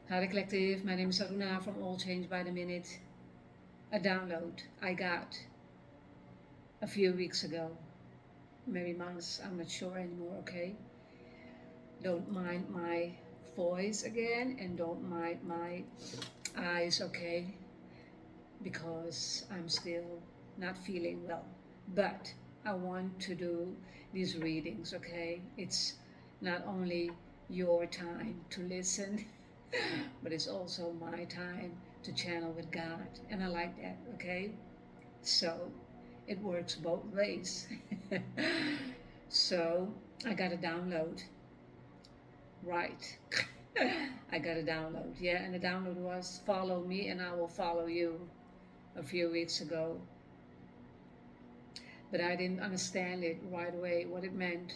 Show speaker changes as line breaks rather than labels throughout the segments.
Hi Collective, my name is Aruna from All Change by the Minute. A download I got a few weeks ago, maybe months, I'm not sure anymore, okay? Don't mind my voice again and don't mind my eyes, okay? Because I'm still not feeling well. But I want to do these readings, okay? It's not only your time to listen, but it's also my time to channel with God. And I like that, okay? So it works both ways. So I got a download, right? I got a download, yeah, and the download was follow me and I will follow you a few weeks ago. But I didn't understand it right away, what it meant.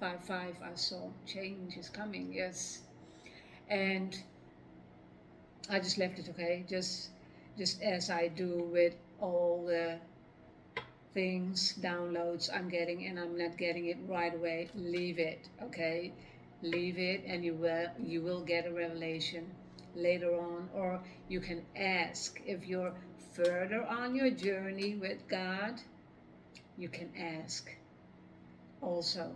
5-5, I saw change is coming, yes. And I just left it, okay? Just as I do with all the things, downloads I'm getting and I'm not getting it right away. Leave it, okay? Leave it and you will get a revelation later on, or you can ask if you're further on your journey with God. You can ask also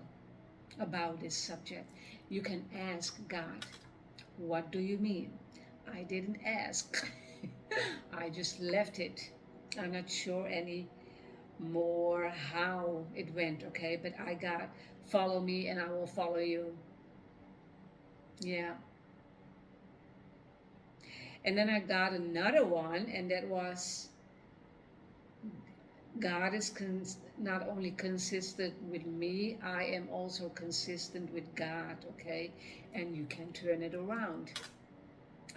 about this subject. You can ask God, what do you mean? I didn't ask. I just left it. I'm not sure any more how it went, okay? But I got follow me and I will follow you. Yeah. And then I got another one, and that was God is not only consistent with me, I am also consistent with God, okay? And you can turn it around.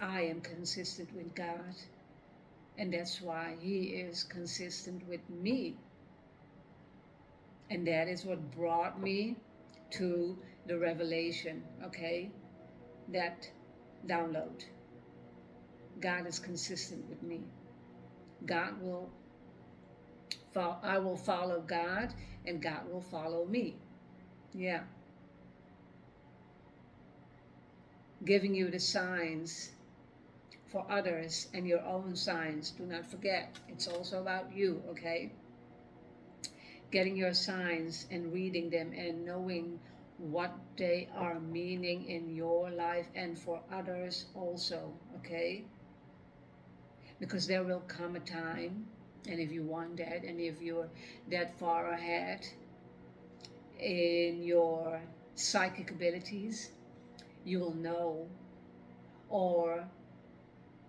I am consistent with God, and that's why He is consistent with me. And that is what brought me to the revelation, okay? That download. God is consistent with me. God will I will follow God and God will follow me. Yeah. Giving you the signs for others and your own signs. Do not forget, it's also about you, okay? Getting your signs and reading them and knowing what they are meaning in your life and for others also, okay? Because there will come a time, and if you want that, and if you're that far ahead in your psychic abilities, you will know, or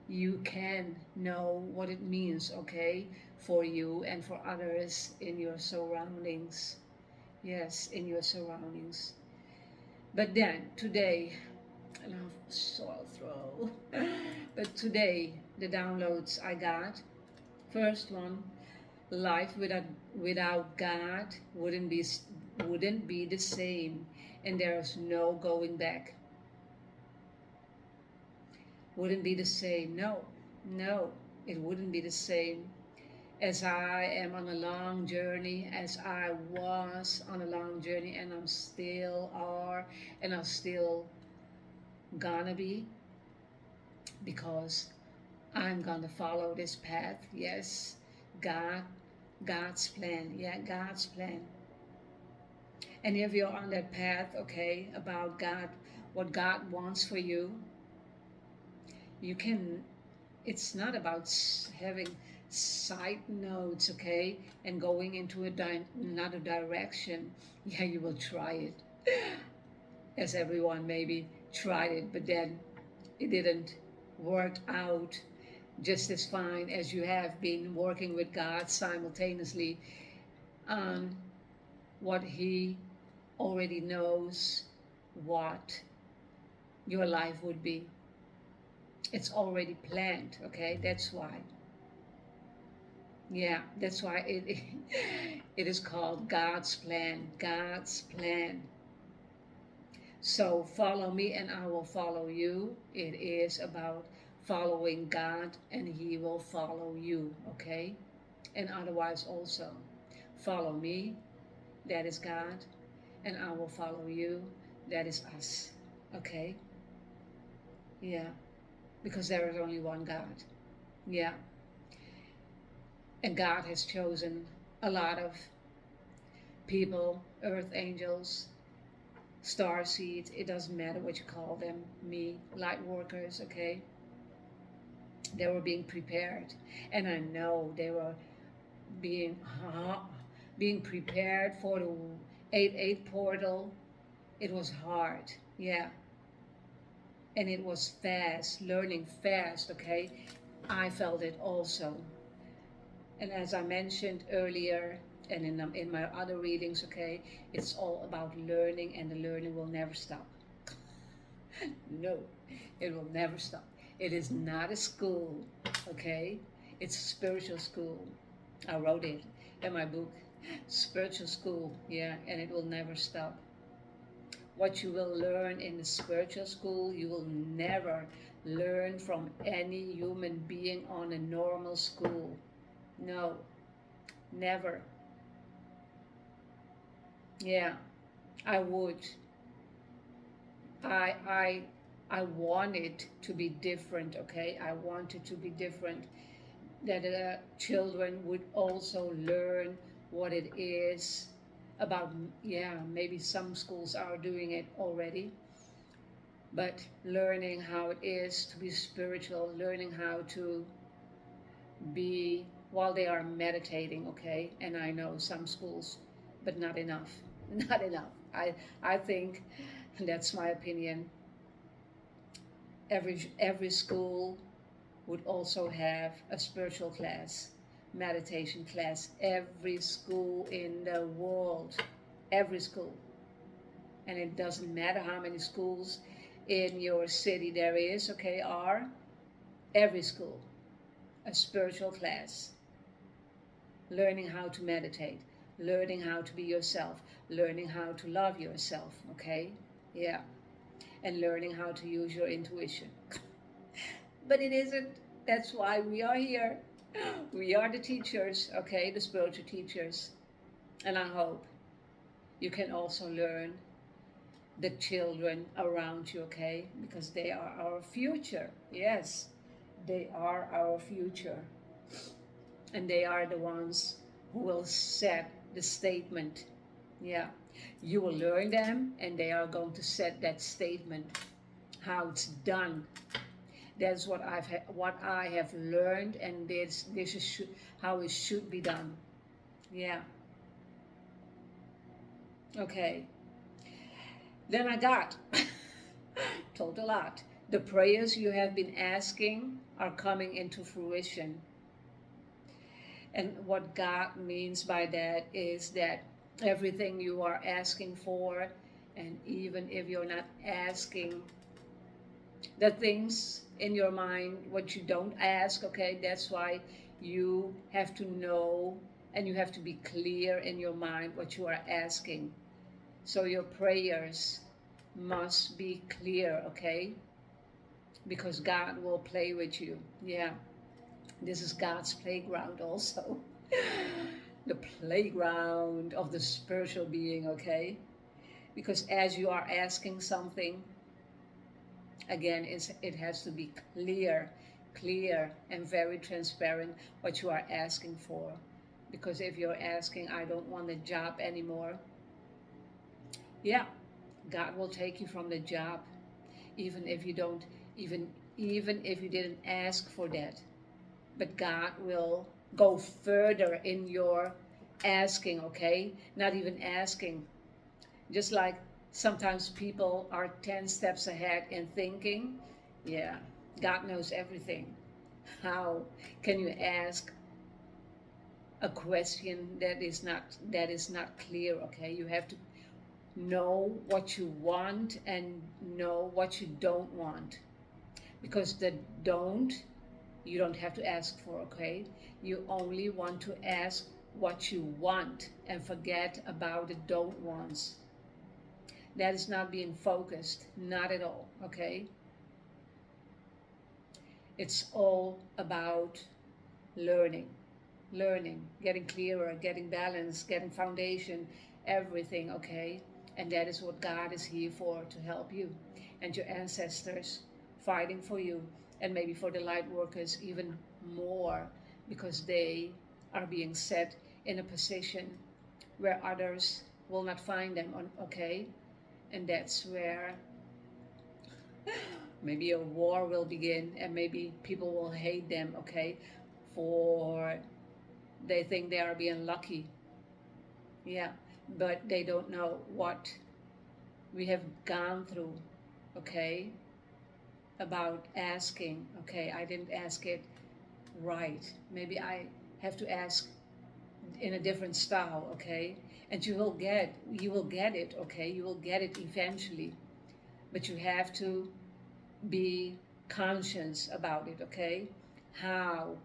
you can know what it means, okay, for you and for others in your surroundings. Yes, in your surroundings. But then, today, I love sore throat. But today, the downloads I got, first one, life without God wouldn't be the same, and there's no going back. Wouldn't be the same. No, no, it wouldn't be the same. As I am on a long journey, as I was on a long journey, and I'm still are, and I'm still gonna be, because I'm gonna follow this path. Yes, God, God's plan. Yeah, God's plan. And if you're on that path, okay, about God, what God wants for you, you can, it's not about having side notes, okay, and going into another direction. Yeah, you will try it, as everyone maybe tried it, but then it didn't work out just as fine as you have been working with God simultaneously on what He already knows what your life would be. It's already planned, okay? That's why. Yeah, that's why it is called God's plan. God's plan. So follow me and I will follow you. It is about following God and He will follow you, okay? And otherwise also. Follow me, that is God, and I will follow you, that is us, okay? Yeah. because there is only one God. Yeah, and God has chosen a lot of people, earth angels, star seeds, it doesn't matter what you call them, me, light workers, okay? They were being prepared. And I know they were being being prepared for the 8-8 portal. It was hard, yeah. And it was fast, learning fast, okay? I felt it also. And as I mentioned earlier, and in my other readings, okay, it's all about learning, and the learning will never stop. No, it will never stop. It is not a school, okay? It's a spiritual school. I wrote it in my book, spiritual school, yeah, and it will never stop. What you will learn in the spiritual school, you will never learn from any human being on a normal school. No, never. Yeah, I would. I I I wanted to be different, okay? I wanted to be different. That children would also learn what it is about, yeah, maybe some schools are doing it already, but learning how it is to be spiritual, learning how to be while they are meditating, okay? And I know some schools, but not enough. Not enough. I think, that's my opinion, every school would also have a spiritual class, meditation class, every school in the world, every school. And it doesn't matter how many schools in your city there is, okay, are every school a spiritual class, learning how to meditate, learning how to be yourself, learning how to love yourself, okay? Yeah, and learning how to use your intuition. But it isn't. That's why we are here. We are the teachers, okay, the spiritual teachers. And I hope you can also learn the children around you, okay? Because they are our future. Yes, they are our future. And they are the ones who will set the statement. Yeah, you will learn them, and they are going to set that statement, how it's done. That's what I have learned, and this is how it should be done. Yeah. Okay. Then I got told a lot. The prayers you have been asking are coming into fruition. And what God means by that is that everything you are asking for, and even if you're not asking the things in your mind, what you don't ask, okay, that's why you have to know and you have to be clear in your mind what you are asking. So your prayers must be clear, okay? Because God will play with you. Yeah. This is God's playground also. The playground of the spiritual being, okay? Because as you are asking something, again, it has to be clear and very transparent what you are asking for. Because if you're asking, I don't want a job anymore, yeah, God will take you from the job, even if you don't, even if you didn't ask for that. But God will go further in your asking, okay? Not even asking. Just like sometimes people are 10 steps ahead in thinking, yeah, God knows everything. How can you ask a question that is not clear, okay? You have to know what you want and know what you don't want. Because the don't, you don't have to ask for, okay? You only want to ask what you want and forget about the don't wants. That is not being focused, not at all, okay? It's all about learning, getting clearer, getting balance, getting foundation, everything, okay? And that is what God is here for, to help you and your ancestors fighting for you. and maybe for the light workers even more, because they are being set in a position where others will not find them on, okay? And that's where maybe a war will begin, and maybe people will hate them, okay? For they think they are being lucky. Yeah, but they don't know what we have gone through, okay? About asking, okay, I didn't ask it right. Maybe I have to ask in a different style, okay? And you will get it, okay? You will get it eventually. But you have to be conscious about it, okay? How,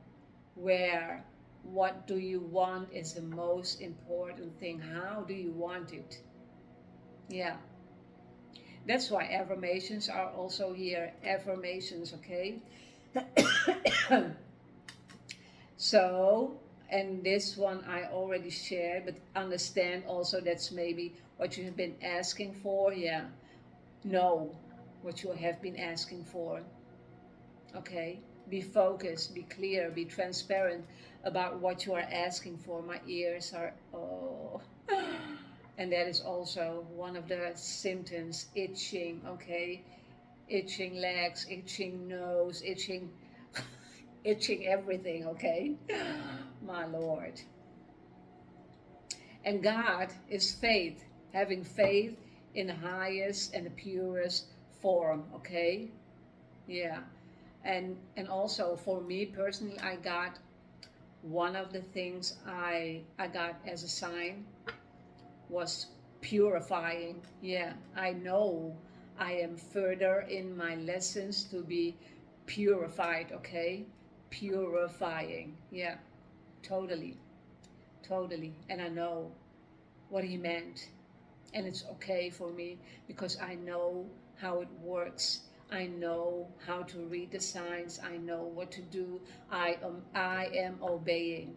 where, what do you want is the most important thing. How do you want it? Yeah. That's why affirmations are also here. Affirmations, okay? So, and this one I already shared, but understand also that's maybe what you have been asking for. Yeah. Know what you have been asking for. Okay? Be focused, be clear, be transparent about what you are asking for. My ears are, oh. And that is also one of the symptoms, itching, okay? Itching legs, itching nose, itching, itching everything, okay? My Lord. And God is faith, having faith in the highest and the purest form, okay? Yeah. And also for me personally, I got one of the things I got as a sign was purifying. Yeah, I know I am further in my lessons to be purified, okay? Purifying. Yeah, totally, totally. And I know what he meant. And it's okay for me because I know how it works. I know how to read the signs. I know what to do. I am obeying.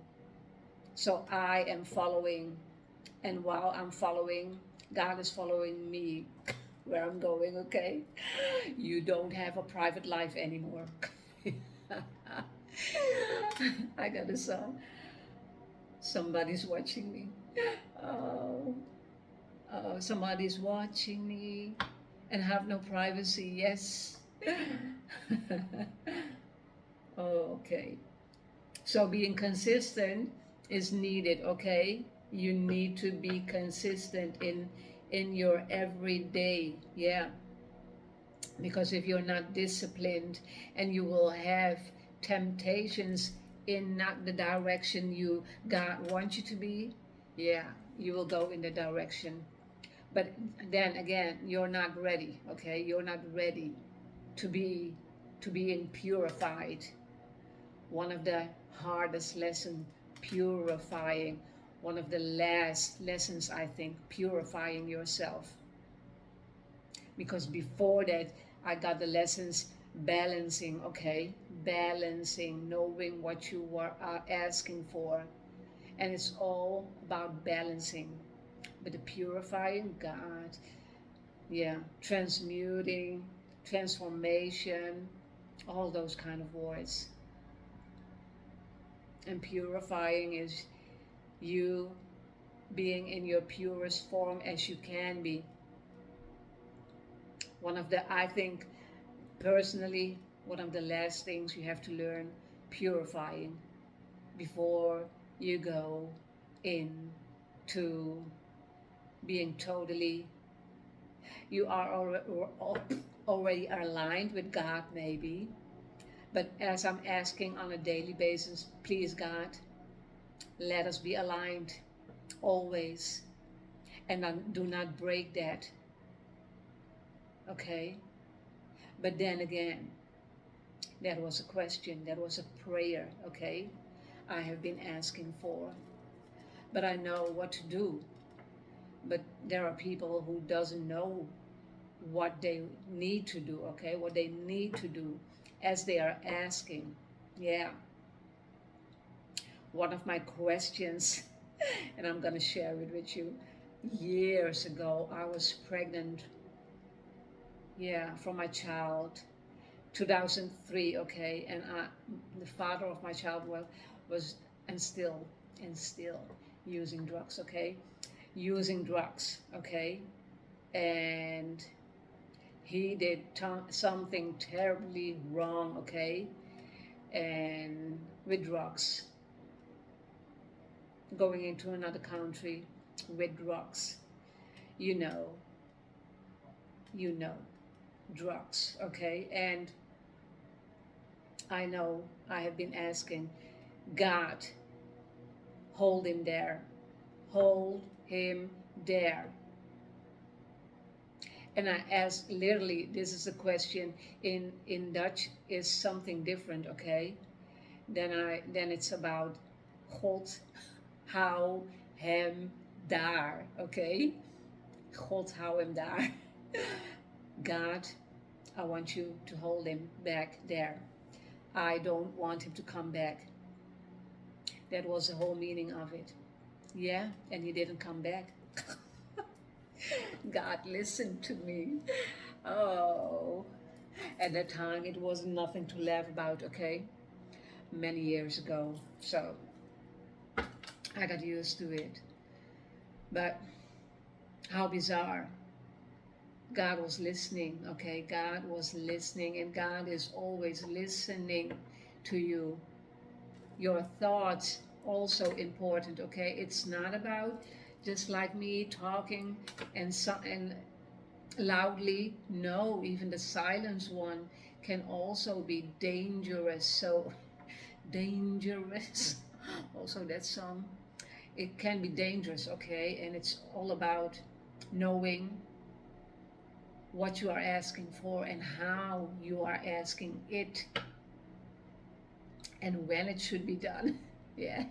So I am following. And while I'm following, God is following me where I'm going, okay? You don't have a private life anymore. I got a song. Somebody's watching me. Oh, somebody's watching me and have no privacy. Yes. Oh, okay. So being consistent is needed, okay? You need to be consistent in your everyday, yeah. Because if you're not disciplined, and you will have temptations in not the direction you God wants you to be, yeah, you will go in the direction. But then again, you're not ready, okay? You're not ready to be being purified. One of the hardest lessons, purifying. One of the last lessons, I think, purifying yourself. Because before that, I got the lessons balancing, okay? Balancing, knowing what you were asking for. And it's all about balancing. But the purifying, God, yeah, transmuting, transformation, all those kind of words. And purifying is you being in your purest form as you can be. One of the, I think, personally, one of the last things you have to learn, purifying, before you go into being totally, you are already aligned with God maybe, but as I'm asking on a daily basis, please God, let us be aligned always, and do not break that, okay? But then again, that was a question, that was a prayer, okay? I have been asking for, but I know what to do. But there are people who doesn't know what they need to do, okay? What they need to do as they are asking. Yeah. One of my questions, and I'm gonna share it with you. Years ago, I was pregnant, yeah, for my child. 2003, okay, and the father of my child was and still using drugs, okay, using drugs, okay, and he did something terribly wrong, okay, and with drugs, going into another country with drugs, you know, you know, drugs, okay, and I know I have been asking God, hold him there, hold him there. And I ask literally, this is a question in Dutch is something different, okay? Then it's about God hou hem daar, okay? God hou hem daar. God, I want you to hold him back there. I don't want him to come back. That was the whole meaning of it. Yeah, and he didn't come back. God listened to me. Oh, at that time it was nothing to laugh about, okay? Many years ago. So I got used to it. But how bizarre. God was listening, okay? God was listening, and God is always listening to you. Your thoughts also important, okay? It's not about just like me talking and loudly. No, even the silence one can also be dangerous. So dangerous. Also that song. It can be dangerous, okay? And it's all about knowing what you are asking for and how you are asking it and when it should be done. Yeah.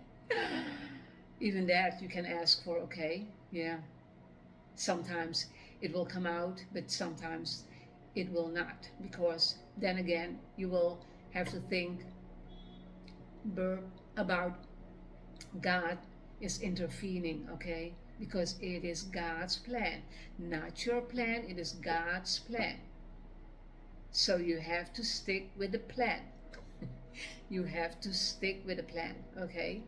Even that you can ask for, okay? Yeah. Sometimes it will come out, but sometimes it will not, because then again you will have to think about God is intervening, okay? Because it is God's plan, not your plan, it is God's plan. So you have to stick with the plan. You have to stick with the plan, okay?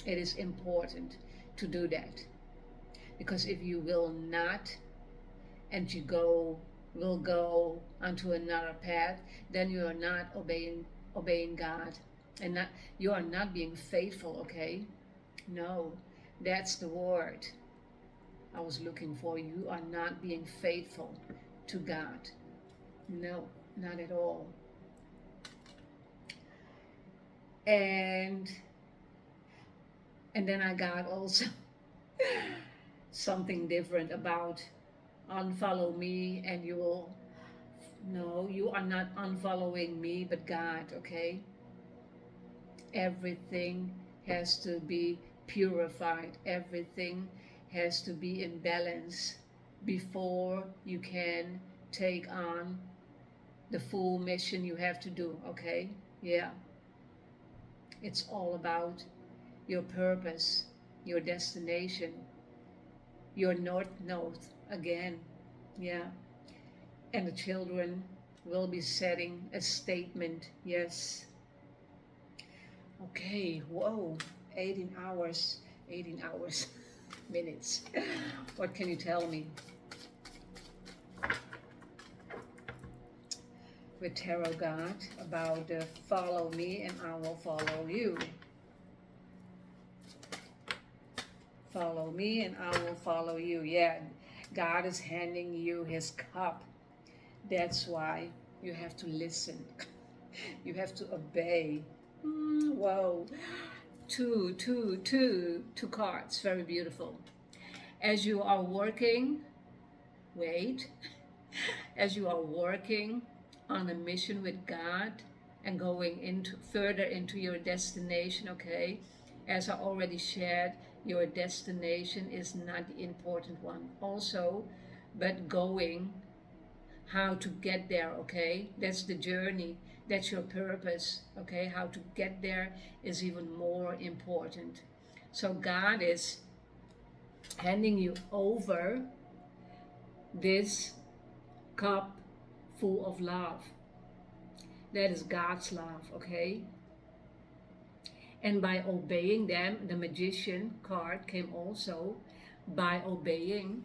It is important to do that. Because if you will not, and you will go onto another path, then you are not obeying God, and not you are not being faithful, okay? No, that's the word I was looking for. You are not being faithful to God. No, not at all. And then I got also something different about unfollow me and you will, no, you are not unfollowing me but God, okay? Everything has to be purified, everything has to be in balance before you can take on the full mission you have to do, okay? Yeah, it's all about your purpose, your destination, your north node again. Yeah, and the children will be setting a statement. Yes. Okay, whoa, 18 hours, 18 hours, minutes. What can you tell me? With Tarot God about follow me and I will follow you. Follow me and I will follow you. Yeah, God is handing you his cup. That's why you have to listen. You have to obey. Whoa. Two cards. Very beautiful. As you are working, wait. As you are working on a mission with God and going into further into your destination, okay? As I already shared, your destination is not the important one also, but going, how to get there, okay? That's the journey, that's your purpose, okay? How to get there is even more important. So God is handing you over this cup full of love. That is God's love, okay? And by obeying them, the magician card came also. By obeying,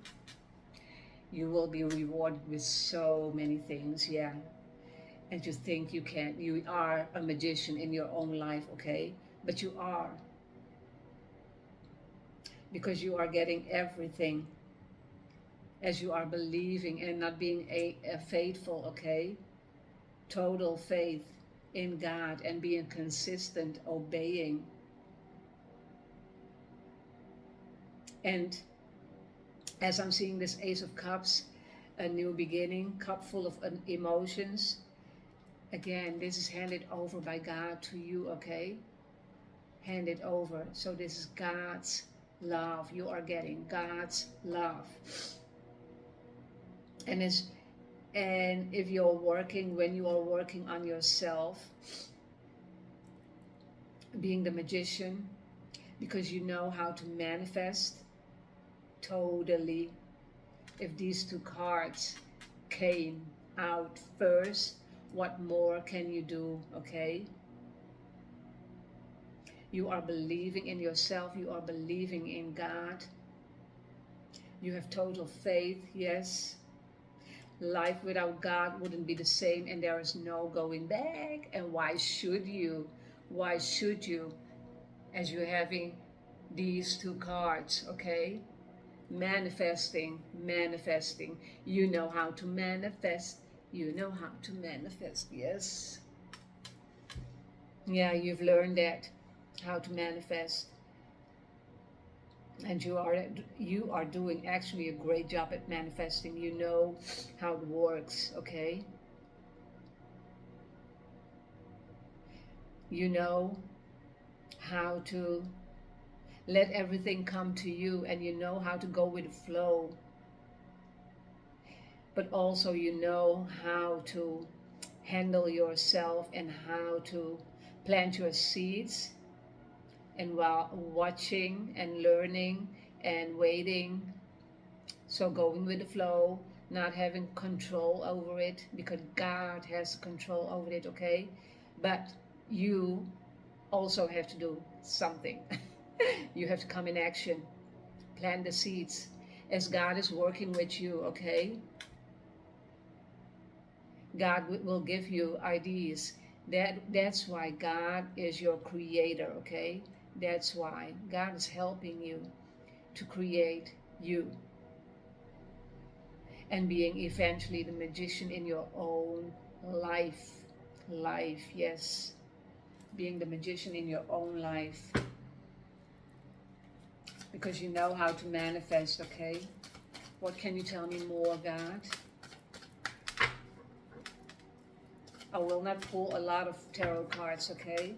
you will be rewarded with so many things, yeah. And you think you can't, you are a magician in your own life, okay? But you are, because you are getting everything as you are believing and not being a faithful, okay? Total faith in God and being consistent, obeying. And as I'm seeing this Ace of Cups, a new beginning, cup full of emotions. Again, this is handed over by God to you, okay? Hand it over. So this is God's love. You are getting God's love. And if you're working, when you are working on yourself, being the magician, because you know how to manifest totally. If these two cards came out first, what more can you do, okay? You are believing in yourself, you are believing in God. You have total faith, yes. Life without God wouldn't be the same, and there is no going back. And why should you? Why should you? As you're having these two cards, okay? Manifesting, manifesting. You know how to manifest. You know how to manifest, yes. Yeah, you've learned that, how to manifest. And you are doing actually a great job at manifesting. You know how it works, okay? You know how to let everything come to you, and you know how to go with the flow. But also you know how to handle yourself and how to plant your seeds, and while watching and learning and waiting, so going with the flow, not having control over it, because God has control over it, okay? But you also have to do something. You have to come in action, plant the seeds as God is working with you, okay? God will give you ideas. That's why God is your creator, okay? That's why God is helping you to create you and being eventually the magician in your own life. Life, yes. Being the magician in your own life. Because you know how to manifest, okay? What can you tell me more, God? I will not pull a lot of tarot cards, okay?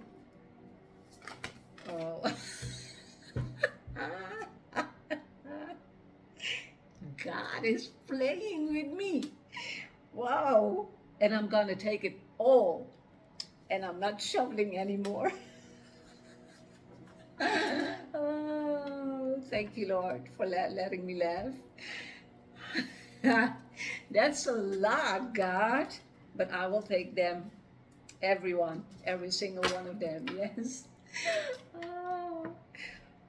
Oh. God is playing with me. Wow. And I'm going to take it all. And I'm not shoveling anymore. Oh, thank you, Lord, for letting me laugh. That's a lot, God. But I will take them. Everyone. Every single one of them. Yes.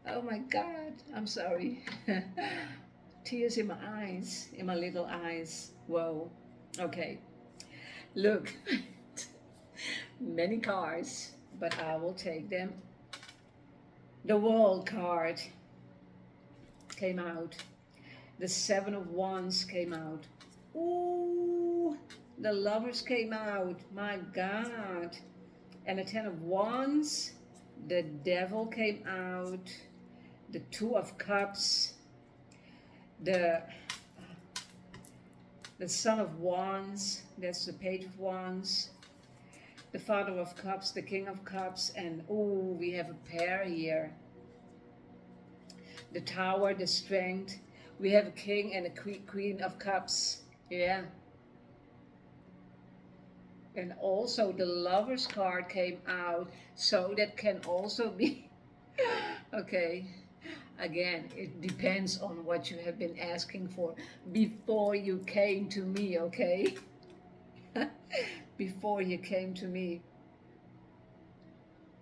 Oh my God. I'm sorry. Tears in my eyes. In my little eyes. Whoa. Okay. Look. Many cards. But I will take them. The World card came out. The Seven of Wands came out. Ooh, the Lovers came out. My God. And the Ten of Wands. The Devil came out. The Two of Cups. The Son of Wands. That's the Page of Wands. The Father of Cups. The King of Cups. And ooh, we have a pair here. The Tower, the Strength. We have a King and a Queen of Cups. Yeah. And also the Lovers card came out. So that can also be... Okay. Again, it depends on what you have been asking for before you came to me, okay? before you came to me.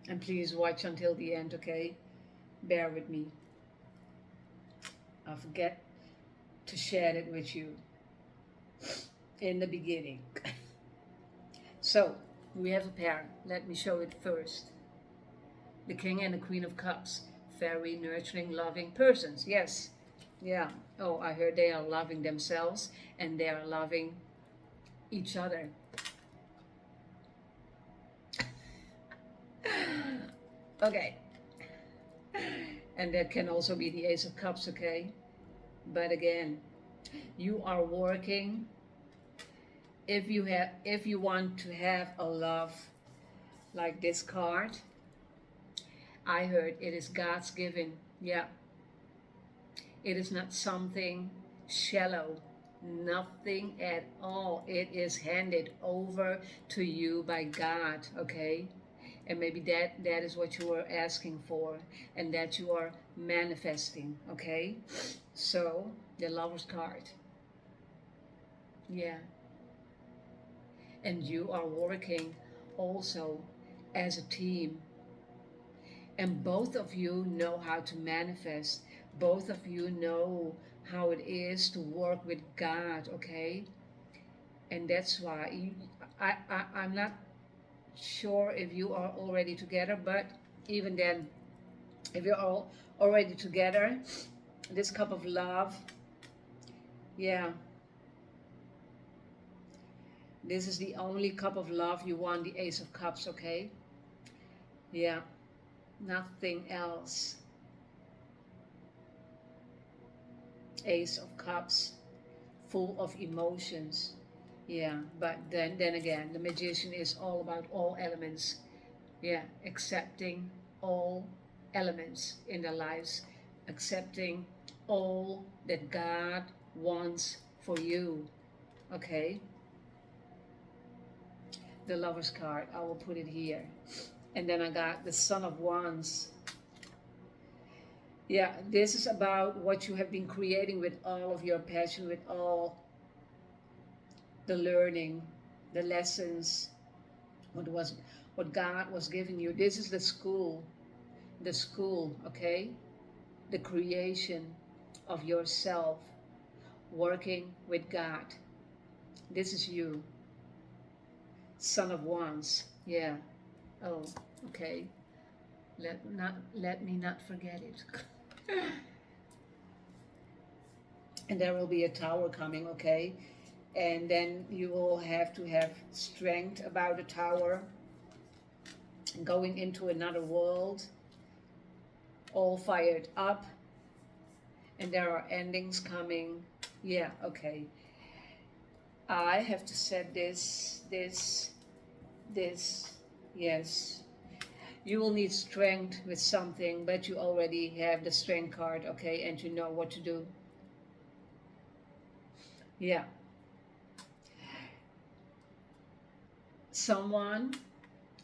And please watch until the end, okay? Bear with me. I forget to share it with you in the beginning. So, we have a pair. Let me show it first. The King and the Queen of Cups. Very nurturing, loving persons. Yes. Yeah. Oh, I heard they are loving themselves and they are loving each other. Okay. And that can also be the Ace of Cups, okay? But again, you are working. If you want to have a love like this card, I heard it is God's given. Yeah. It is not something shallow. Nothing at all. It is handed over to you by God, okay? And maybe that is what you were asking for and that you are manifesting, okay? So, the Lover's card. Yeah. And you are working also as a team. And both of you know how to manifest. Both of you know how it is to work with God, okay? And that's why I'm not sure if you are already together, but even then, if you're all already together, this cup of love, yeah, this is the only cup of love you want, the Ace of Cups, okay? Yeah, nothing else. Ace of Cups, full of emotions. Yeah, but then again, the Magician is all about all elements. Yeah, accepting all elements in their lives, accepting all that God wants for you. Okay? The Lover's card, I will put it here. And then I got the Son of Wands. Yeah, this is about what you have been creating with all of your passion, with all the learning, the lessons, what God was giving you. This is the school, okay? The creation of yourself, working with God. This is you. Son of Wands. Yeah. Oh, okay. Let me not forget it. And there will be a tower coming, okay? And then you will have to have strength about the tower, going into another world, all fired up, and there are endings coming. Yeah, okay. I have to set this, yes. You will need strength with something, but you already have the strength card, okay, and you know what to do. Yeah. Someone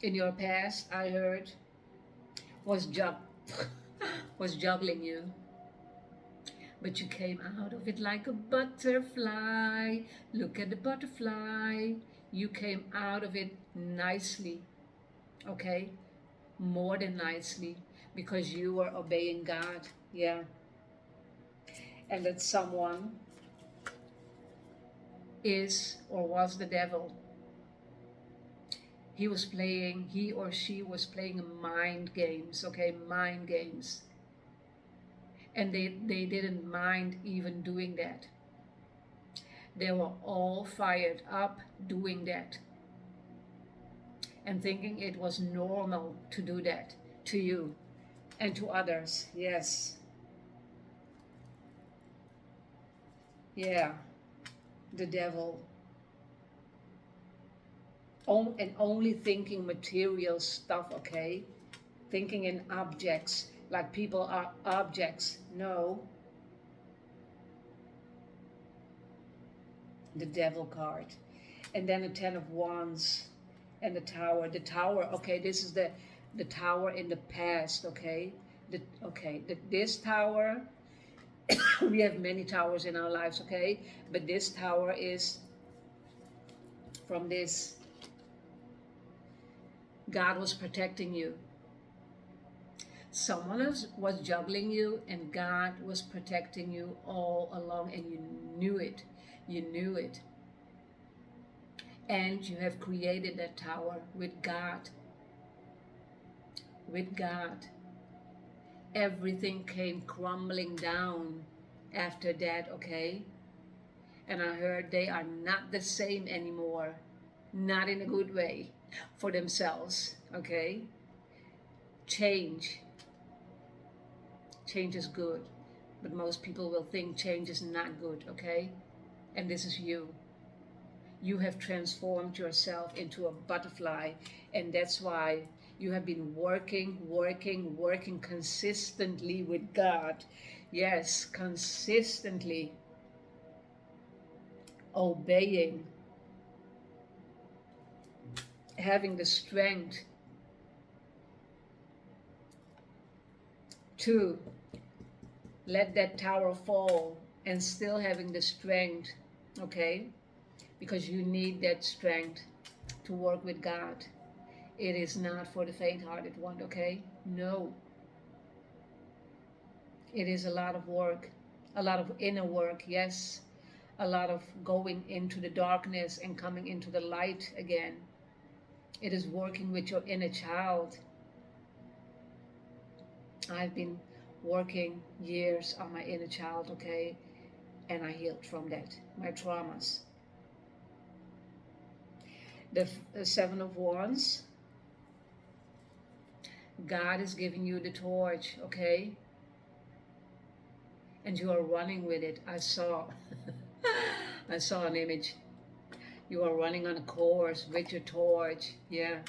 in your past, I heard, was juggling you, but you came out of it like a butterfly. Look at the butterfly. You came out of it nicely, okay? More than nicely, because you were obeying God. Yeah. And that someone is or was the devil. He or she was playing mind games, okay? Mind games. And they didn't mind even doing that. They were all fired up doing that. And thinking it was normal to do that to you and to others. Yes. Yeah. The devil. And only thinking material stuff, okay? Thinking in objects, like people are objects. No. The devil card. And then a 10 of Wands and the tower. The tower, okay, this is the tower in the past, okay? This tower, we have many towers in our lives, okay? But this tower is from this God was protecting you. Someone else was juggling you, and God was protecting you all along, and you knew it. You knew it. And you have created that tower with God. With God. Everything came crumbling down after that, okay? And I heard they are not the same anymore. Not in a good way for themselves, okay? Change. Change is good. But most people will think change is not good, okay? And this is you. You have transformed yourself into a butterfly, and that's why you have been working consistently with God. Yes, consistently obeying, having the strength to let that tower fall, and still having the strength, okay? Because you need that strength to work with God. It is not for the faint-hearted one, okay? No. It is a lot of work, a lot of inner work, yes. A lot of going into the darkness and coming into the light again. It is working with your inner child. I've been working years on my inner child, okay? And I healed from that, my traumas. The Seven of Wands, God is giving you the torch, okay? And you are running with it. I saw an image. You are running on a course with your torch, yeah.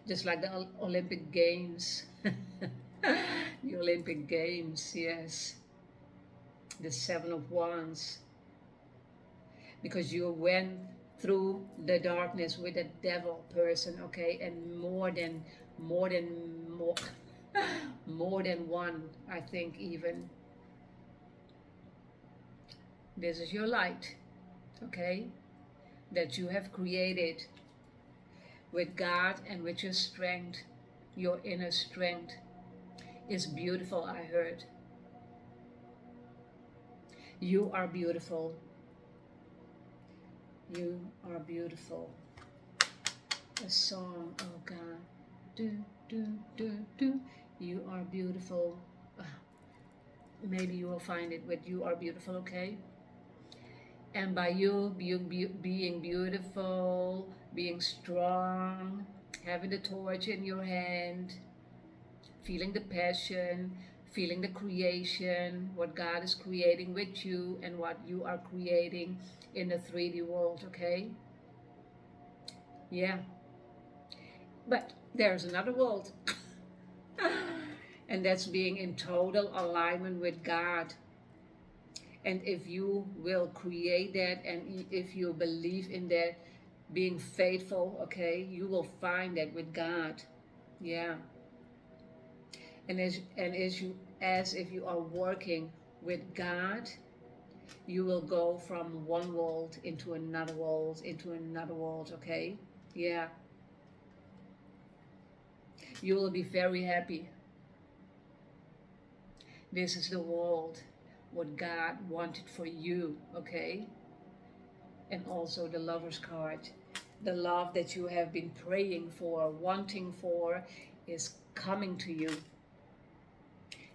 Just like the Olympic Games. The Olympic Games, yes. The Seven of Wands. Because you went through the darkness with a devil person, okay? And more than more than one, I think even. This is your light, okay? That you have created with God and with your strength. Your inner strength is beautiful, I heard. You are beautiful. You are beautiful. A song, oh God. Do, do, do, do. You are beautiful. Maybe you will find it with You Are Beautiful, okay? And by you being beautiful, being strong, having the torch in your hand, feeling the passion, feeling the creation, what God is creating with you and what you are creating in the 3D world, okay? Yeah. But there's another world. And that's being in total alignment with God. And if you will create that, and if you believe in that, being faithful, okay, you will find that with God. Yeah. And as if you are working with God, you will go from one world into another world, okay? Yeah. You will be very happy. This is the world, what God wanted for you, okay? And also the Lover's card. The love that you have been praying for, wanting for, is coming to you.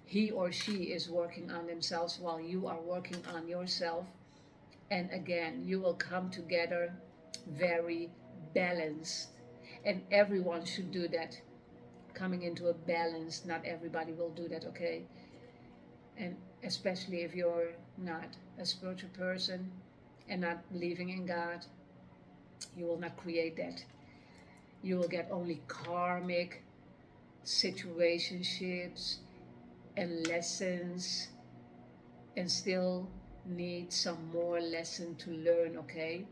He or she is working on themselves while you are working on yourself. And again, you will come together very balanced. And everyone should do that. Coming into a balance, not everybody will do that, okay? And especially if you're not a spiritual person and not believing in God, you will not create that. You will get only karmic situationships and lessons, and still need some more lesson to learn, okay?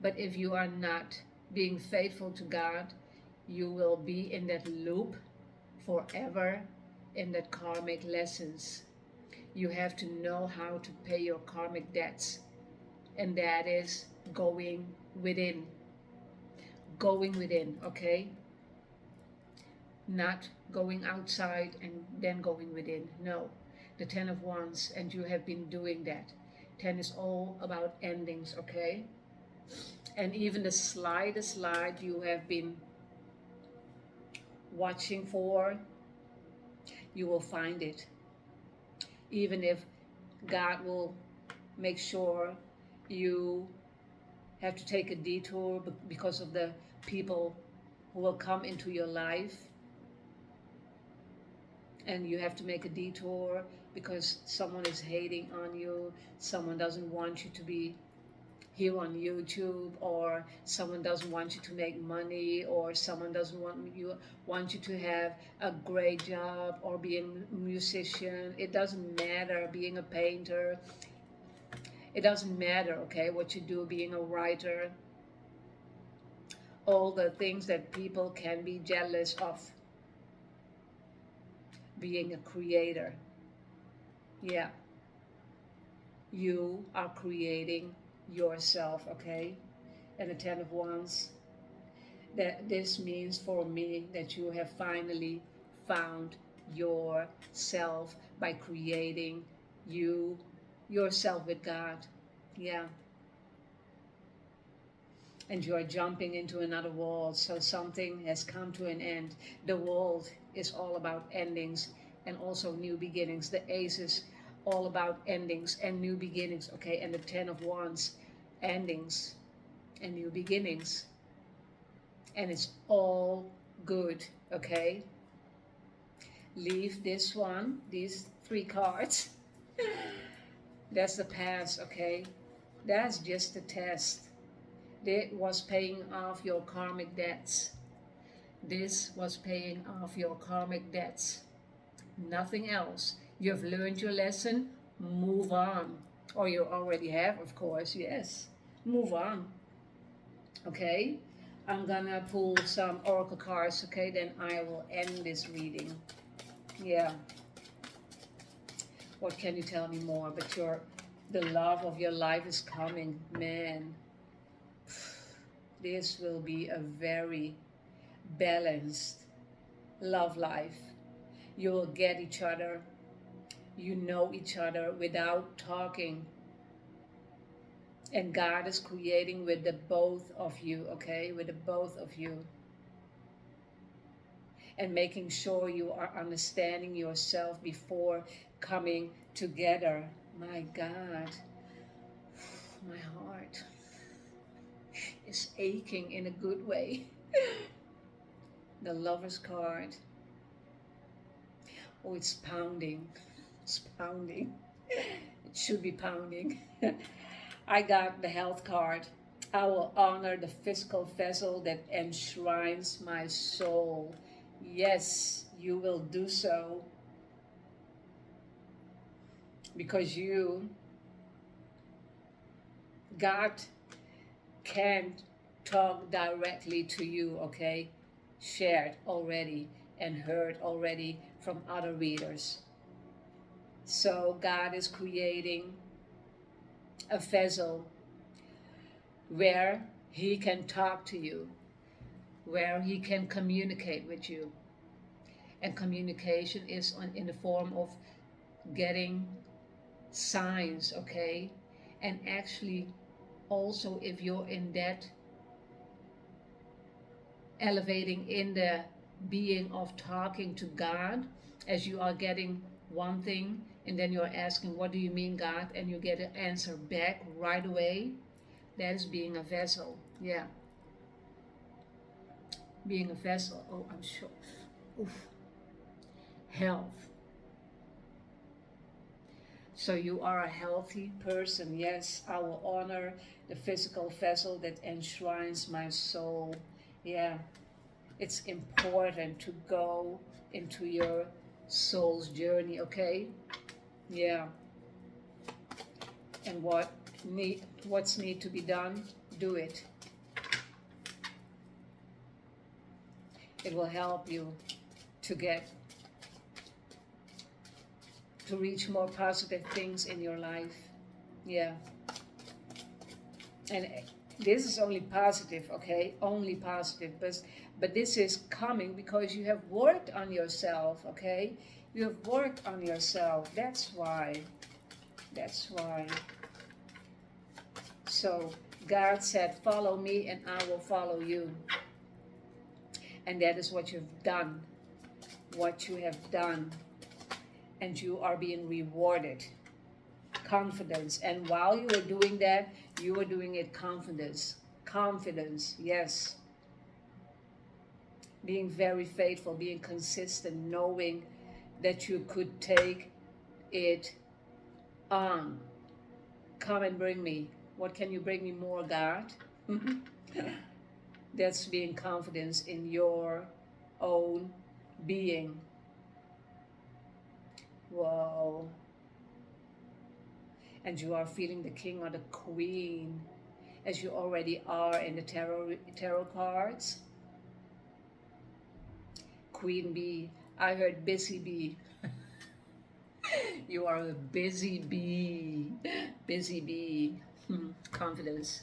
But if you are not being faithful to God, you will be in that loop forever, in that karmic lessons. You have to know how to pay your karmic debts, and that is going within. going within, okay? Not going outside and then going within. No, the 10 of Wands, and you have been doing that. 10 is all about endings, okay? And even the slightest light you have been watching for, you will find it. Even if God will make sure you have to take a detour because of the people who will come into your life, and you have to make a detour because someone is hating on you, someone doesn't want you to be here on YouTube, or someone doesn't want you to make money, or someone doesn't want you to have a great job or be a musician. It doesn't matter, being a painter. It doesn't matter, okay, what you do, being a writer. All the things that people can be jealous of. Being a creator. Yeah. You are creating yourself, okay? And the 10 of Wands, that this means for me that you have finally found yourself by creating yourself with God. Yeah. And you are jumping into another world, so something has come to an end. The world is all about endings and also new beginnings. The Ace is all about endings and new beginnings, okay? And the 10 of Wands, endings and new beginnings. And it's all good, okay? Leave this one, these 3 cards. That's the past, okay? That's just the test. This was paying off your karmic debts. This was paying off your karmic debts. Nothing else. You've learned your lesson. Move on. Or you already have, of course, yes. Move on. Okay? I'm gonna pull some oracle cards, okay? Then I will end this reading. Yeah. What can you tell me more? But the love of your life is coming, man. This will be a very balanced love life. You will get each other. You know each other without talking. And God is creating with the both of you, okay? With the both of you. And making sure you are understanding yourself before coming together. My God, my heart is aching in a good way. The Lover's card. Oh, it's pounding. It's pounding. It should be pounding. I got the Health card. I will honor the physical vessel that enshrines my soul. Yes, you will do so. Because God can't talk directly to you, okay? Shared already and heard already from other readers. So God is creating a vessel where He can talk to you, where He can communicate with you. And communication is in the form of getting signs, okay? And actually also, if you're in that elevating in the being of talking to God, as you are getting one thing and then you're asking, what do you mean, God? And you get an answer back right away. That is being a vessel. Yeah. Being a vessel. Oh, I'm sure. Oof. Health. So you are a healthy person. Yes, I will honor the physical vessel that enshrines my soul. Yeah, it's important to go into your soul's journey, okay? Yeah. And what's need to be done, do it. It will help you to reach more positive things in your life. Yeah. And This is only positive, okay? Only positive. But this is coming because you have worked on yourself, okay? You have worked on yourself. That's why. That's why. So God said, follow me and I will follow you. And that is what you've done. What you have done. And you are being rewarded. Confidence. And while you are doing that, you are doing it confidence. Confidence, yes. Being very faithful, being consistent, knowing that you could take it on. Come and bring me. What can you bring me more, God? That's being confident in your own being. Whoa. And you are feeling the king or the queen, as you already are in the tarot cards. Queen bee. I heard busy bee. You are a busy bee. Busy bee. Confidence.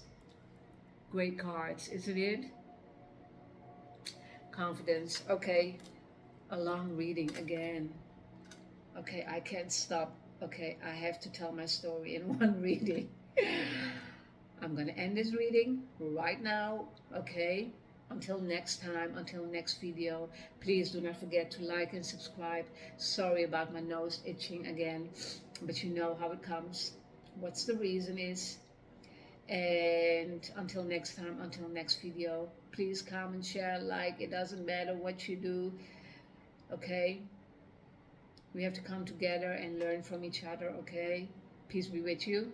Great cards, isn't it? Confidence. Okay. A long reading again. Okay, I can't stop. Okay, I have to tell my story in one reading. I'm gonna end this reading right now. Okay, until next time, until next video, please do not forget to like and subscribe. Sorry about my nose itching again, but you know how it comes. What's the reason is. And until next time, until next video, please comment, share, like. It doesn't matter what you do. Okay, we have to come together and learn from each other. Okay, peace be with you.